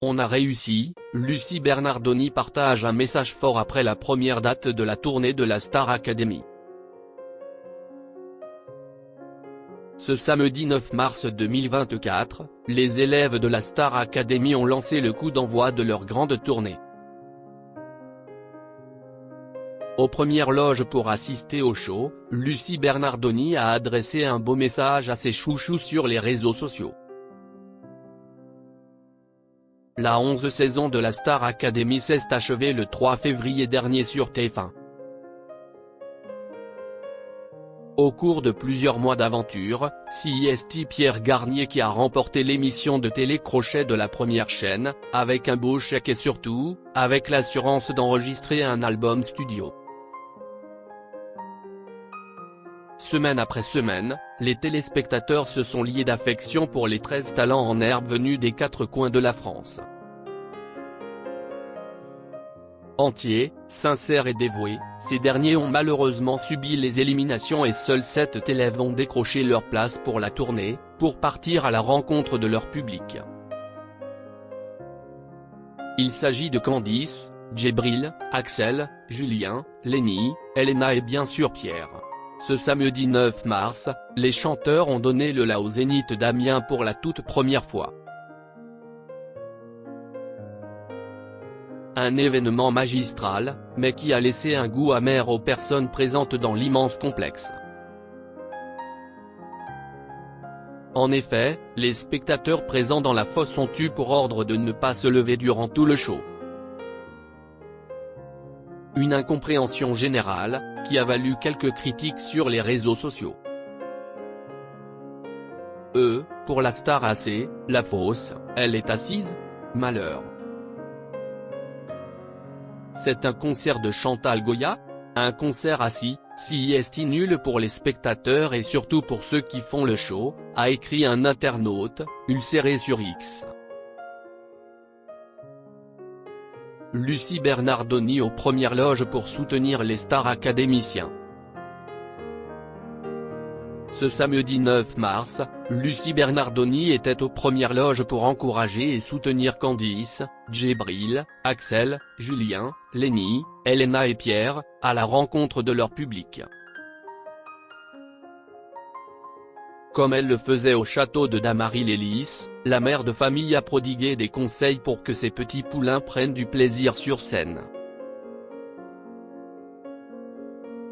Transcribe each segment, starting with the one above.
On a réussi, Lucie Bernardoni partage un message fort après la première date de la tournée de la Star Academy. Ce samedi 9 mars 2024, les élèves de la Star Academy ont lancé le coup d'envoi de leur grande tournée. Aux premières loges pour assister au show, Lucie Bernardoni a adressé un beau message à ses chouchous sur les réseaux sociaux. La 11e saison de la Star Academy s'est achevée le 3 février dernier sur TF1. Au cours de plusieurs mois d'aventure, c'est Pierre Garnier qui a remporté l'émission de télé-crochet de la première chaîne, avec un beau chèque et surtout, avec l'assurance d'enregistrer un album studio. Semaine après semaine, les téléspectateurs se sont liés d'affection pour les 13 talents en herbe venus des 4 coins de la France. Entiers, sincères et dévoués, ces derniers ont malheureusement subi les éliminations et seuls 7 élèves ont décroché leur place pour la tournée, pour partir à la rencontre de leur public. Il s'agit de Candice, Djibril, Axel, Julien, Lenny, Elena et bien sûr Pierre. Ce samedi 9 mars, les chanteurs ont donné le la au Zénith d'Amiens pour la toute première fois. Un événement magistral, mais qui a laissé un goût amer aux personnes présentes dans l'immense complexe. En effet, les spectateurs présents dans la fosse ont eu pour ordre de ne pas se lever durant tout le show. Une incompréhension générale, qui a valu quelques critiques sur les réseaux sociaux. Pour la star AC, la fosse, elle est assise ? Malheur. C'est un concert de Chantal Goya ? Un concert assis, c'est nul pour les spectateurs et surtout pour ceux qui font le show, a écrit un internaute, ulcéré sur X. Lucie Bernardoni aux premières loges pour soutenir les stars académiciens. Ce samedi 9 mars, Lucie Bernardoni était aux premières loges pour encourager et soutenir Candice, Djibril, Axel, Julien, Lenny, Elena et Pierre, à la rencontre de leur public. Comme elle le faisait au château de Damary-lès-Lys, la mère de famille a prodigué des conseils pour que ses petits poulains prennent du plaisir sur scène.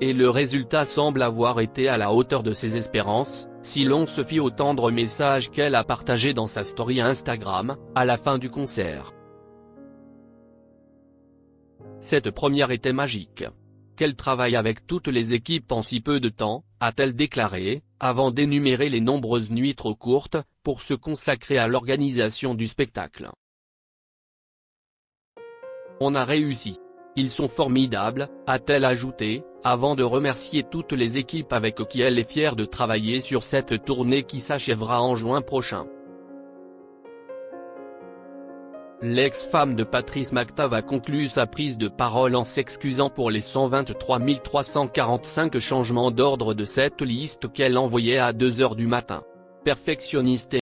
Et le résultat semble avoir été à la hauteur de ses espérances, si l'on se fie au tendre message qu'elle a partagé dans sa story Instagram, à la fin du concert. Cette première était magique. Qu'elle travaille avec toutes les équipes en si peu de temps, a-t-elle déclaré, avant d'énumérer les nombreuses nuits trop courtes, pour se consacrer à l'organisation du spectacle. On a réussi. Ils sont formidables, a-t-elle ajouté, avant de remercier toutes les équipes avec qui elle est fière de travailler sur cette tournée qui s'achèvera en juin prochain. L'ex-femme de Patrice McTav a conclu sa prise de parole en s'excusant pour les 123 345 changements d'ordre de cette liste qu'elle envoyait à 2 h du matin. Perfectionniste et